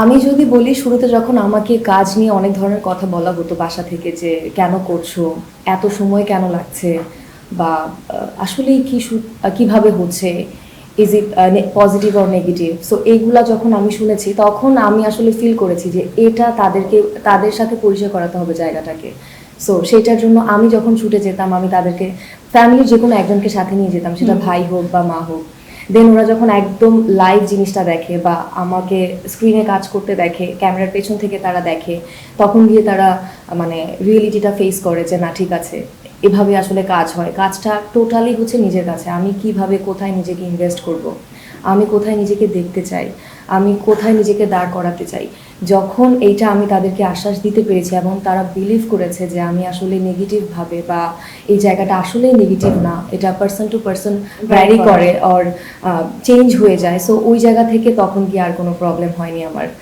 আমি যদি বলি শুরুতে যখন আমাকে কাজ নিয়ে অনেক ধরনের কথা বলা হতো বাসা থেকে যে কেন করছো, এত সময় কেন লাগছে, বা আসলেই কিভাবে হচ্ছে, is it positive or negative, so এইগুলা যখন আমি শুনেছি তখন আমি আসলে ফিল করেছি যে এটা তাদের সাথে পরিচয় করাতে হবে জায়গাটাকে। সো সেটার জন্য আমি যখন ছুটে যেতাম আমি তাদেরকে ফ্যামিলির যে কোনো একজনকে সাথে নিয়ে যেতাম, সেটা ভাই হোক বা মা হোক। দেন ওরা যখন একদম লাইভ জিনিসটা দেখে বা আমাকে স্ক্রিনে কাজ করতে দেখে, ক্যামেরার পেছন থেকে তারা দেখে, তখন গিয়ে তারা মানে রিয়েলিটিটা ফেস করে যে না ঠিক আছে, এভাবে আসলে কাজ হয়। কাজটা টোটালি হচ্ছে নিজের কাছে, আমি কিভাবে কোথায় নিজেকে ইনভেস্ট করব, আমি কোথায় নিজেকে দেখতে চাই, আমি কোথায় নিজেকে দাঁড় করাতে চাই। যখন এইটা আমি তাদেরকে আশ্বাস দিতে পেরেছি এবং তারা বিলিভ করেছে যে আমি আসলে নেগেটিভভাবে বা এই জায়গাটা আসলেই নেগেটিভ না, এটা পার্সন টু পার্সন ভ্যারি করে অর চেঞ্জ হয়ে যায়, সো ওই জায়গা থেকে তখন কি আর কোনো প্রবলেম হয়নি আমার।